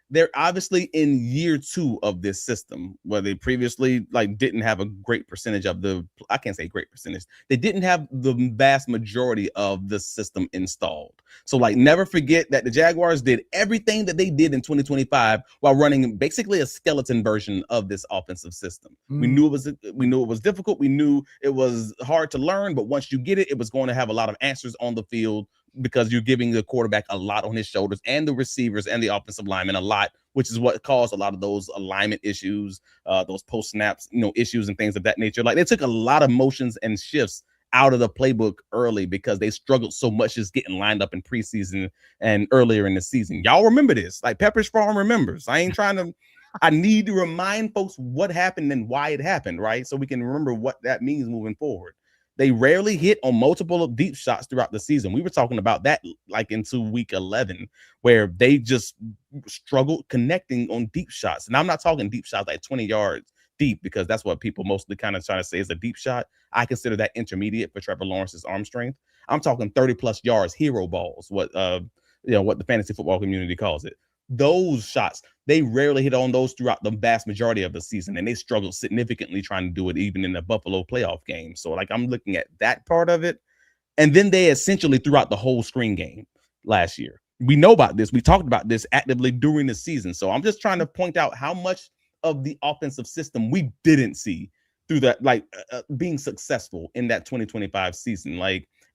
they're obviously in year 2 of this system, where they previously didn't have a great percentage of I can't say great percentage. They didn't have the vast majority of the system installed. So never forget that the Jaguars did everything that they did in 2025 while running basically a skeleton version of this offensive system. We knew it was difficult. We knew it was hard to learn, but once you get it, it was going to have a lot of answers on the field, because you're giving the quarterback a lot on his shoulders and the receivers and the offensive linemen a lot, which is what caused a lot of those alignment issues, those post snaps, issues and things of that nature. They took a lot of motions and shifts out of the playbook early because they struggled so much just getting lined up in preseason and earlier in the season. Y'all remember this? Pepperidge Farm remembers. I need to remind folks what happened and why it happened, right? So we can remember what that means moving forward. They rarely hit on multiple deep shots throughout the season. We were talking about that into week 11, where they just struggled connecting on deep shots. And I'm not talking deep shots 20 yards deep, because that's what people mostly kind of try to say is a deep shot. I consider that intermediate for Trevor Lawrence's arm strength. I'm talking 30 plus yards, hero balls, what the fantasy football community calls it. Those shots, they rarely hit on those throughout the vast majority of the season, and they struggled significantly trying to do it even in the Buffalo playoff game. So I'm looking at that part of it. And then they essentially threw out the whole screen game last year. We know about this. We talked about this actively during the season. So I'm just trying to point out how much of the offensive system we didn't see through that, being successful in that 2025 season.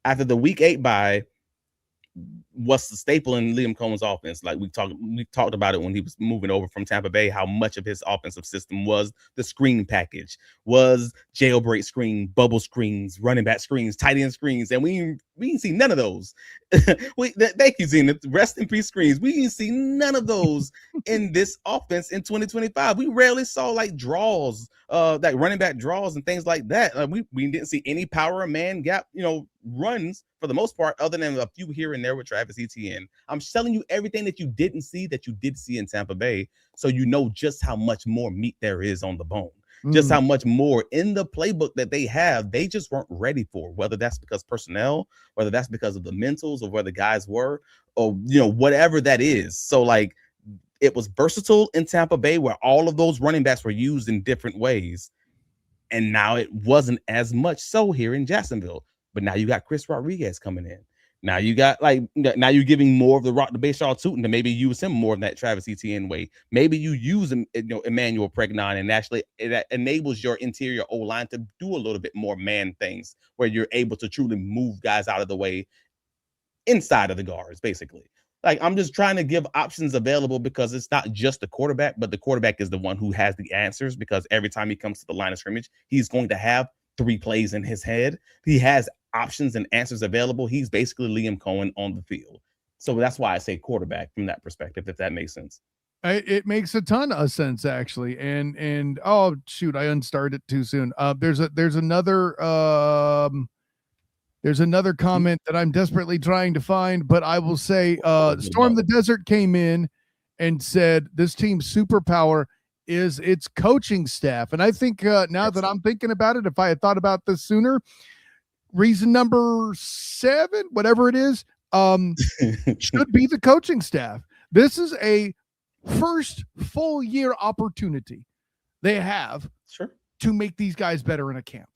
After the week 8 bye, what's the staple in Liam Cohen's offense? We talked about it when he was moving over from Tampa Bay, how much of his offensive system was the screen package, was jailbreak screen, bubble screens, running back screens, tight end screens, and we didn't see none of those. Thank you, Zenith. Rest in peace screens. We didn't see none of those in this offense in 2025. We rarely saw draws, running back draws and things like that. We didn't see any power man gap, runs for the most part, other than a few here and there with Travis Etienne. I'm telling you everything that you didn't see that you did see in Tampa Bay, so you know just how much more meat there is on the bone. just how much more in the playbook that they have, they just weren't ready for, whether that's because personnel, whether that's because of the mentals of where the guys were, or, whatever that is. So like, it was versatile in Tampa Bay where all of those running backs were used in different ways. And now it wasn't as much so here in Jacksonville. But now you got Chris Rodriguez coming in. Now you got now you're giving more of the rock to Bashaw Tootin to maybe use him more in that Travis Etienne way. Maybe you use him, Emmanuel Pregnon, and actually that enables your interior O-line to do a little bit more man things where you're able to truly move guys out of the way inside of the guards, basically. Like, I'm just trying to give options available because it's not just the quarterback, but the quarterback is the one who has the answers, because every time he comes to the line of scrimmage, he's going to have 3 plays in his head. He has options and answers available. He's basically Liam Cohen on the field. So that's why I say quarterback from that perspective, if that makes sense. It makes a ton of sense, actually. And oh shoot, I unstarted it too soon. There's another comment that I'm desperately trying to find, but I will say Storm the Desert came in and said this team's superpower is its coaching staff. And I think now that I'm thinking about it, if I had thought about this sooner, reason number 7, whatever it is, should be the coaching staff. This is a first full year opportunity they have to make these guys better in a camp.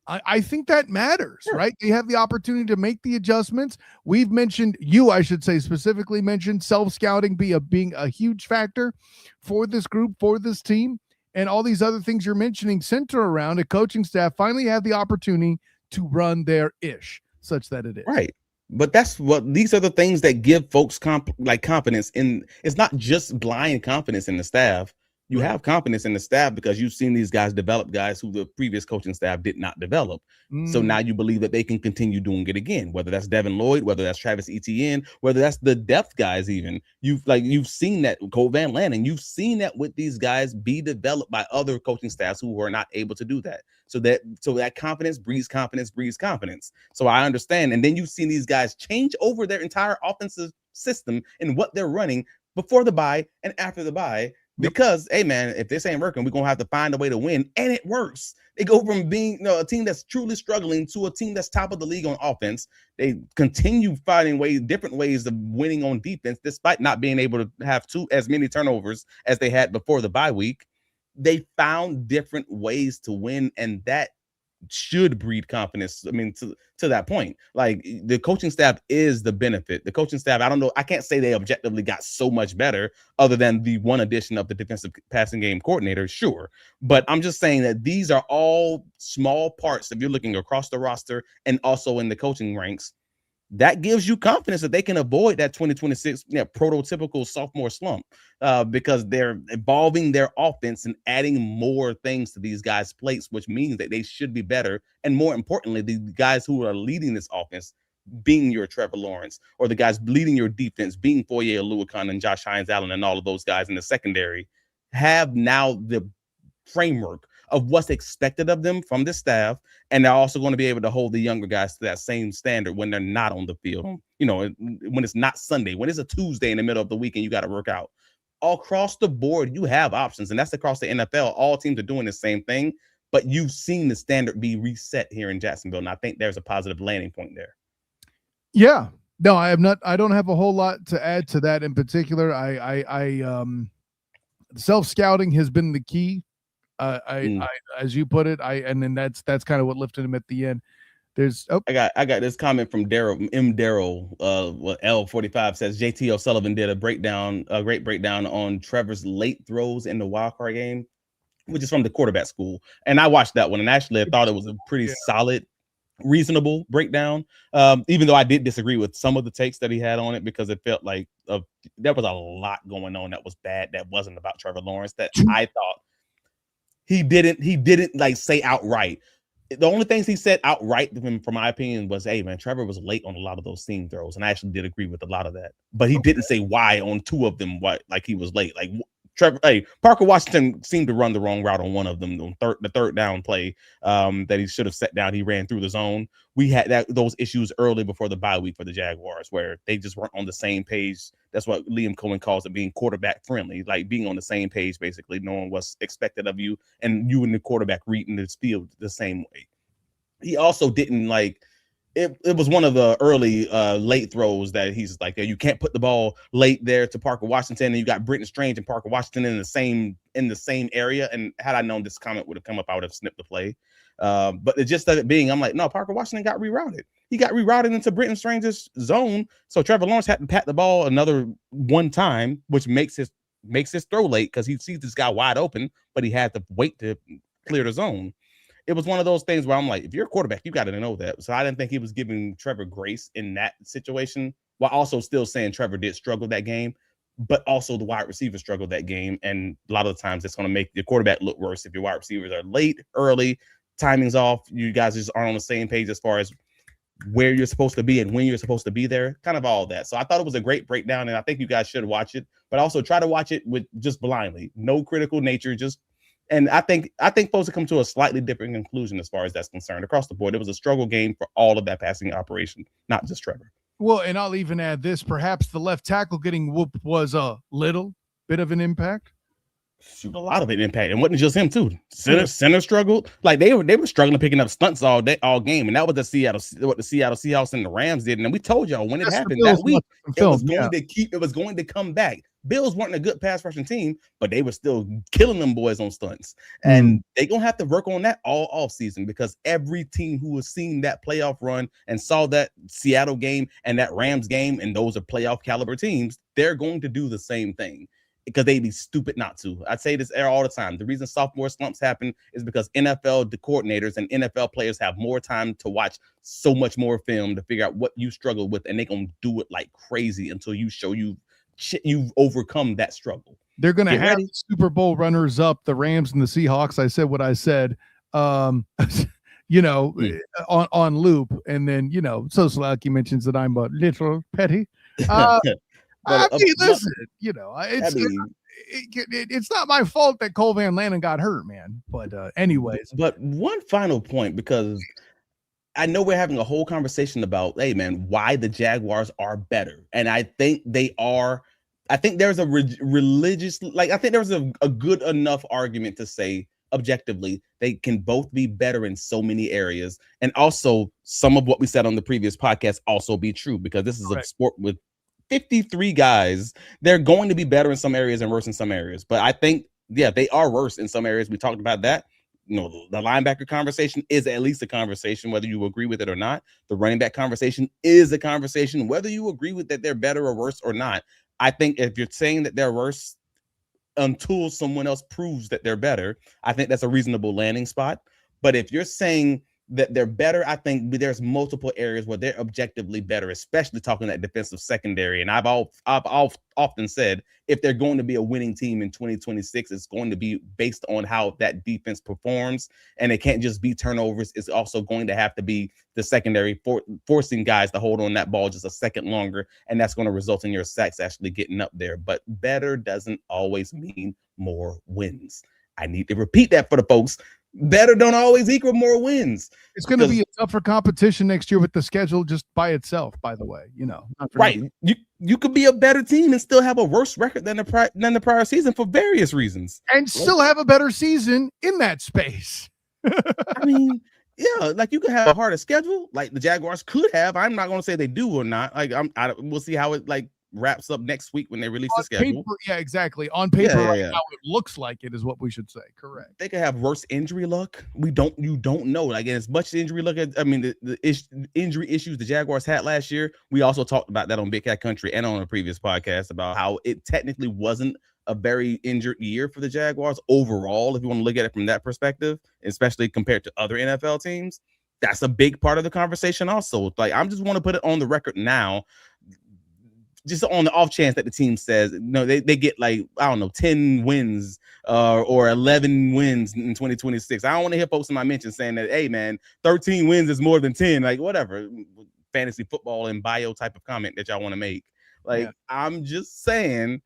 I think that matters, right? They have the opportunity to make the adjustments. We've mentioned, I should say specifically mentioned self-scouting being a huge factor for this group, for this team, and all these other things you're mentioning center around a coaching staff finally have the opportunity to run their ish such that it is. Right. But these are the things that give folks confidence in. It's not just blind confidence in the staff. You have confidence in the staff because you've seen these guys develop guys who the previous coaching staff did not develop. So now you believe that they can continue doing it again, whether that's Devin Lloyd, whether that's Travis Etienne, whether that's the depth guys even. You've seen that with Cole Van Lannon. You've seen that with these guys be developed by other coaching staffs who were not able to do that. So that confidence breeds confidence. So I understand. And then you've seen these guys change over their entire offensive system and what they're running before the bye and after the bye. Because, hey, man, if this ain't working, we're going to have to find a way to win. And it works. They go from being a team that's truly struggling to a team that's top of the league on offense. They continue finding different ways of winning on defense, despite not being able to have as many turnovers as they had before the bye week. They found different ways to win, and that should breed confidence. I mean, to that point, like, the coaching staff is the benefit. The coaching staff, I don't know, I can't say they objectively got so much better other than the one addition of the defensive passing game coordinator, sure. But I'm just saying that these are all small parts if you're looking across the roster and also in the coaching ranks. That gives you confidence that they can avoid that 2026 prototypical sophomore slump because they're evolving their offense and adding more things to these guys' plates, which means that they should be better. And more importantly, the guys who are leading this offense, being your Trevor Lawrence, or the guys leading your defense, being Foye Oluokun and Josh Hines-Allen and all of those guys in the secondary, have now the framework of what's expected of them from the staff, and they're also going to be able to hold the younger guys to that same standard when they're not on the field. When it's not Sunday, when it's a Tuesday in the middle of the week and you got to work out. All across the board, you have options, and that's across the NFL. All teams are doing the same thing, but you've seen the standard be reset here in Jacksonville, and I think there's a positive landing point there. Yeah. No, I don't have a whole lot to add to that in particular. Self-scouting has been the key. As you put it, and then that's kind of what lifted him at the end. I got this comment from Daryl L45 says JT O'Sullivan did a great breakdown on Trevor's late throws in the wild card game, which is from the quarterback school. And I watched that one, and actually I thought it was a pretty solid, reasonable breakdown. Even though I did disagree with some of the takes that he had on it, because it felt like there was a lot going on that was bad, that wasn't about Trevor Lawrence, that I thought he didn't like say outright. The only things he said outright, from my opinion, was, hey, man, Trevor was late on a lot of those seam throws. And I actually did agree with a lot of that. But he didn't say why on 2 of them, like he was late. Like Trevor, Parker Washington seemed to run the wrong route on one of them, on the third down play that he should have set down. He ran through the zone. We had those issues early before the bye week for the Jaguars, where they just weren't on the same page. That's what Liam Cohen calls it, being quarterback friendly, like being on the same page, basically knowing what's expected of you, and you and the quarterback reading this field the same way. He also didn't it was one of the early late throws that he's like, you can't put the ball late there to Parker Washington, and you got Britton Strange and Parker Washington in the same area. And had I known this comment would have come up, I would have snipped the play. But the gist of it being, I'm like, no, Parker Washington got rerouted. He got rerouted into Britton Strange's zone. So Trevor Lawrence had to pat the ball another one time, which makes his throw late because he sees this guy wide open, but he had to wait to clear the zone. It was one of those things where I'm like, if you're a quarterback, you got to know that. So I didn't think he was giving Trevor grace in that situation, while also still saying Trevor did struggle that game, but also the wide receiver struggled that game. And a lot of the times it's going to make your quarterback look worse if your wide receivers are late, early, timing's off. You guys just aren't on the same page as far as where you're supposed to be and when you're supposed to be there, kind of all that. So I thought it was a great breakdown, and I think you guys should watch it, but also try to watch it with just blindly, no critical nature, just. And I think folks have come to a slightly different conclusion as far as that's concerned. Across the board, it was a struggle game for all of that passing operation, not just Trevor. Well, and I'll even add this: perhaps the left tackle getting whooped was a little bit of an impact. Shoot, a lot of it impact, and wasn't just him too. Center struggled. Like they were struggling picking up stunts all game, and that was what the Seattle Seahawks and the Rams did. And we told y'all when it happened that week, it was going to come back. Bills weren't a good pass rushing team, but they were still killing them boys on stunts. And they're going to have to work on that all off season, because every team who has seen that playoff run and saw that Seattle game and that Rams game, and those are playoff caliber teams, they're going to do the same thing, because they'd be stupid not to. I say this all the time. The reason sophomore slumps happen is because NFL coordinators and NFL players have more time to watch so much more film to figure out what you struggle with, and they're going to do it like crazy until you show you've overcome that struggle. They're going to have Super Bowl runners up, the Rams and the Seahawks. I said what I said, on loop. And then, so Slaki mentions that I'm a little petty. Listen, it's not my fault that Cole Van Lannon got hurt, man. But anyways. But one final point, because I know we're having a whole conversation about, hey, man, why the Jaguars are better. And I think they are. I think there's a religious, I think there's a good enough argument to say objectively they can both be better in so many areas. And also some of what we said on the previous podcast also be true, because this is a sport with 53 guys. They're going to be better in some areas and worse in some areas. But I think, they are worse in some areas. We talked about that. The linebacker conversation is at least a conversation, whether you agree with it or not. The running back conversation is a conversation, whether you agree with that they're better or worse or not. I think if you're saying that they're worse until someone else proves that they're better, I think that's a reasonable landing spot. But if you're saying that they're better, I think there's multiple areas where they're objectively better, especially talking that defensive secondary. And I've often said, if they're going to be a winning team in 2026, it's going to be based on how that defense performs. And it can't just be turnovers. It's also going to have to be the secondary forcing guys to hold on that ball just a second longer. And that's going to result in your sacks actually getting up there. But better doesn't always mean more wins. I need to repeat that for the folks. Better don't always equal more wins. It's going to be a tougher competition next year with the schedule just by itself, by the way, right. You could be a better team and still have a worse record than the prior season for various reasons, and still have a better season in that space. I mean, you could have a harder schedule like the Jaguars could have. I'm not going to say they do or not. We'll see how it wraps up next week when they release the schedule. Paper, exactly. On paper, now it looks like it is what we should say. Correct. They could have worse injury luck. You don't know. As much injury luck as the injury issues the Jaguars had last year. We also talked about that on Big Cat Country and on a previous podcast about how it technically wasn't a very injured year for the Jaguars overall. If you want to look at it from that perspective, especially compared to other NFL teams, that's a big part of the conversation. Also, I just want to put it on the record now. Just on the off chance that the team says, they get 10 wins or 11 wins in 2026. I don't want to hear folks in my mention saying that, hey, man, 13 wins is more than 10, whatever fantasy football and bio type of comment that y'all want to make. I'm just saying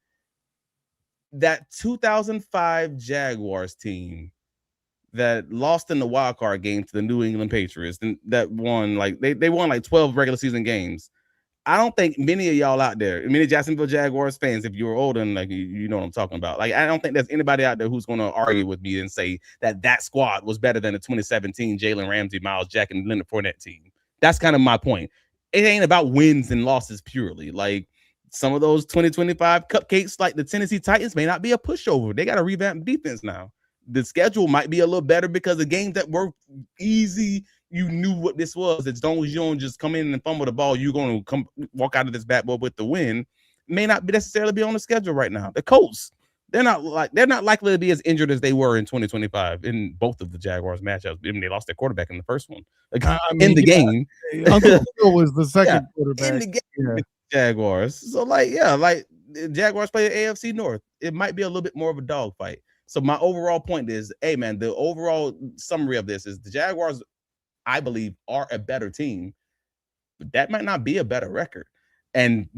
that 2005 Jaguars team that lost in the wild card game to the New England Patriots, and that won like they won like 12 regular season games. I don't think many of y'all out there, many Jacksonville Jaguars fans, if you're older and like you know what I'm talking about, like I don't think there's anybody out there who's going to argue with me and say that squad was better than the 2017 Jalen Ramsey, Miles Jack, and Leonard Fournette team. That's kind of my point. It ain't about wins and losses purely. Like some of those 2025 cupcakes, like the Tennessee Titans, may not be a pushover. They got a revamped defense now. The schedule might be a little better because the games that were easy, you knew what this was. As long as you don't just come in and fumble the ball, you're going to walk out of this bad boy with the win. May not necessarily be on the schedule right now. The Colts, they're not likely to be as injured as they were in 2025 in both of the Jaguars matchups. I mean, they lost their quarterback in the first one. Like, in the game. Uncle Phil was the second quarterback. In the game, Jaguars. So like the Jaguars play the AFC North. It might be a little bit more of a dogfight. So my overall point is, hey man, the overall summary of this is the Jaguars, I believe, are a better team, but that might not be a better record. And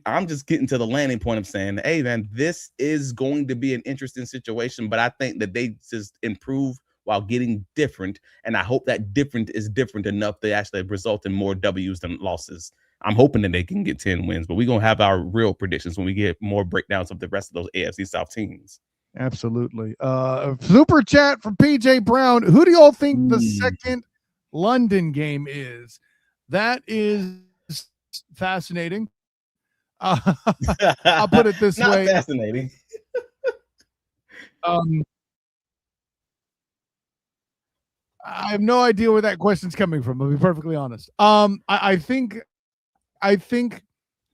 I'm just getting to the landing point of saying, hey man, this is going to be an interesting situation, but I think that they just improve while getting different. And I hope that different is different enough to actually result in more W's than losses. I'm hoping that they can get 10 wins, but we're going to have our real predictions when we get more breakdowns of the rest of those AFC South teams. Absolutely. Super chat from PJ Brown. Who do y'all think the second London game is? That is fascinating. I'll put it this way. Fascinating. I have no idea where that question's coming from. I'll be perfectly honest. I think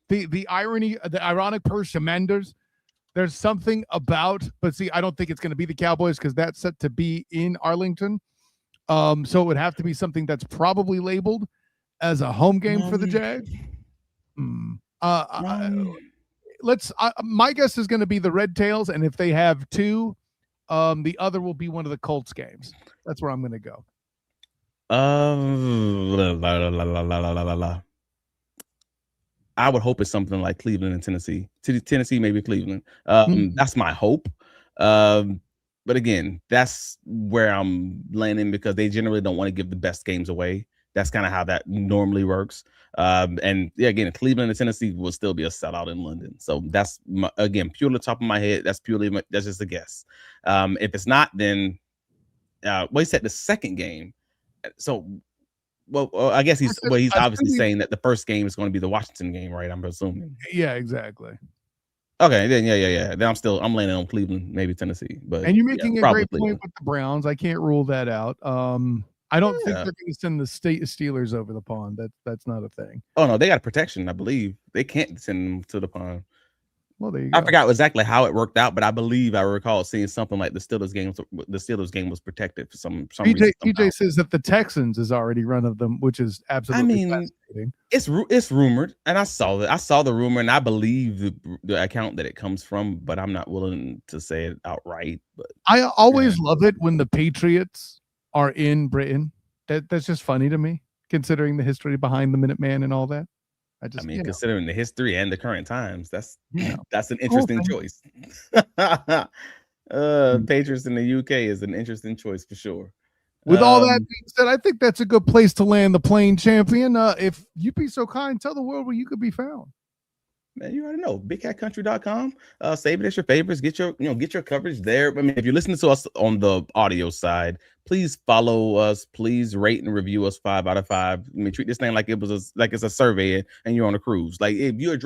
the irony, the ironic persimmanders, there's something about, but see, I don't think it's going to be the Cowboys because that's set to be in Arlington. So it would have to be something that's probably labeled as a home game for the Jags. My guess is going to be the Red Tails, and if they have two, the other will be one of the Colts games. That's where I'm going to go. I would hope it's something like Cleveland and Tennessee. Tennessee, maybe Cleveland. That's my hope. But again, that's where I'm landing because they generally don't want to give the best games away. That's kind of how that normally works. And yeah, again, Cleveland and Tennessee will still be a sellout in London. So that's again, purely top of my head. That's just a guess. If it's not, then he said the second game. So, well, I guess he's obviously saying that the first game is going to be the Washington game, right? I'm assuming. Yeah, exactly. Okay, then yeah. Then I'm landing on Cleveland, maybe Tennessee, but you're making a great point with the Browns. I can't rule that out. I don't think they're going to send the Steelers over the pond. That's not a thing. Oh no, they got protection. I believe they can't send them to the pond. Well, there you go. I forgot exactly how it worked out, but I believe I recall seeing something like the Steelers game was protected for some reason. PJ says that the Texans is already run of them, which is absolutely fascinating. It's rumored, and I saw the rumor, and I believe the account that it comes from, but I'm not willing to say it outright. But I always love it when the Patriots are in Britain. That's just funny to me, considering the history behind the Minuteman and all that. Considering the history and the current times, that's an interesting choice. Patriots in the UK is an interesting choice for sure. With all that being said, I think that's a good place to land the plane, champion. If you'd be so kind, tell the world where you could be found. Man, you already know, bigcatcountry.com. Save it as your favorites. Get your coverage there. I mean, if you're listening to us on the audio side, please follow us. Please rate and review us 5 out of 5. I mean, treat this thing like it's a survey and you're on a cruise. Like if you're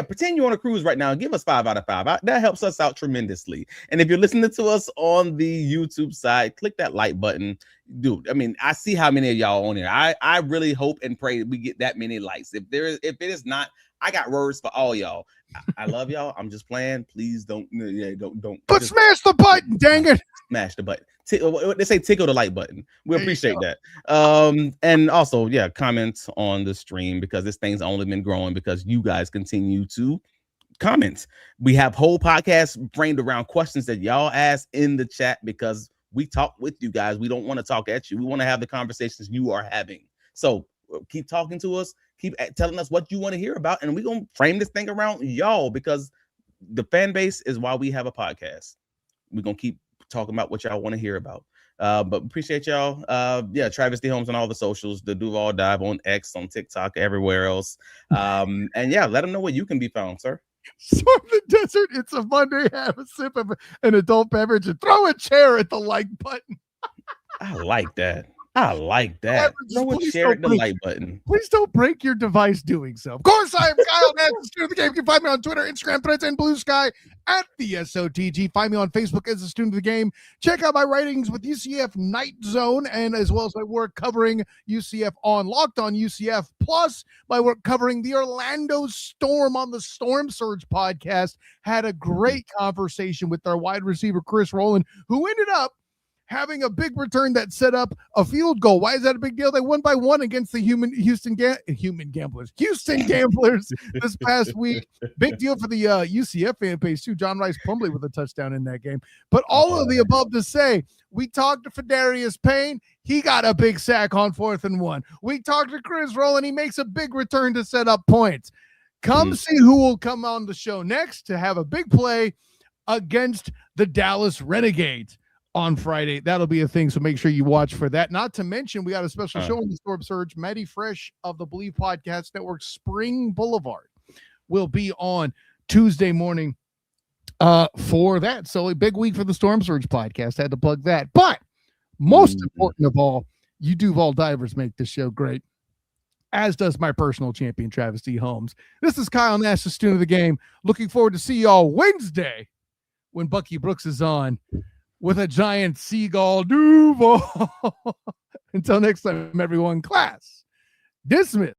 pretend you're on a cruise right now and give us 5 out of 5. That helps us out tremendously. And if you're listening to us on the YouTube side, click that like button. Dude, I mean, I see how many of y'all on here. I really hope and pray that we get that many likes. If it is not, I got words for all y'all. I love y'all. I'm just playing. Please don't. But smash the button, dang it! Smash the button. They say tickle the like button. We appreciate that. And also, comments on the stream because this thing's only been growing because you guys continue to comment. We have whole podcasts framed around questions that y'all ask in the chat because we talk with you guys. We don't want to talk at you. We want to have the conversations you are having. So keep talking to us. Keep telling us what you want to hear about, and we're going to frame this thing around y'all because the fan base is why we have a podcast. We're gonna keep talking about what y'all want to hear about. But appreciate y'all. Travis D. Holmes on all the socials, the DuvalDive on X, on TikTok, everywhere else. And yeah, let them know where you can be found, sir. Storm the desert. It's a Monday. Have a sip of an adult beverage and throw a chair at the like button. I like that. Throw a chair at the like button. Please don't break your device doing so. Of course, I am Kyle Nash, the student of the game. You can find me on Twitter, Instagram, Threads, and Blue Sky at the SOTG. Find me on Facebook as a student of the game. Check out my writings with UCF Night Zone, and as well as my work covering UCF on Locked On UCF, plus my work covering the Orlando Storm on the Storm Surge podcast. Had a great conversation with our wide receiver, Chris Rowland, who ended up having a big return that set up a field goal. Why is that a big deal? They won by 1 against the Houston Gamblers this past week. Big deal for the UCF fan base too. John Rice Plumlee with a touchdown in that game. But all of the above to say, we talked to Fadarius Payne. He got a big sack on 4th and 1. We talked to Chris Rowland. He makes a big return to set up points. Come see who will come on the show next to have a big play against the Dallas Renegades on Friday. That'll be a thing, so make sure you watch for that. Not to mention, we got a special show on the Storm Surge. Maddie Fresh of the Believe Podcast Network, Spring Boulevard, will be on Tuesday morning for that. So a big week for the Storm Surge podcast. Had to plug that. But most important of all, you Duval divers make this show great, as does my personal champion, Travis D. Holmes. This is Kyle Nash, the student of the game. Looking forward to see y'all Wednesday when Bucky Brooks is on with a giant seagull Duval. Until next time, everyone, class dismissed.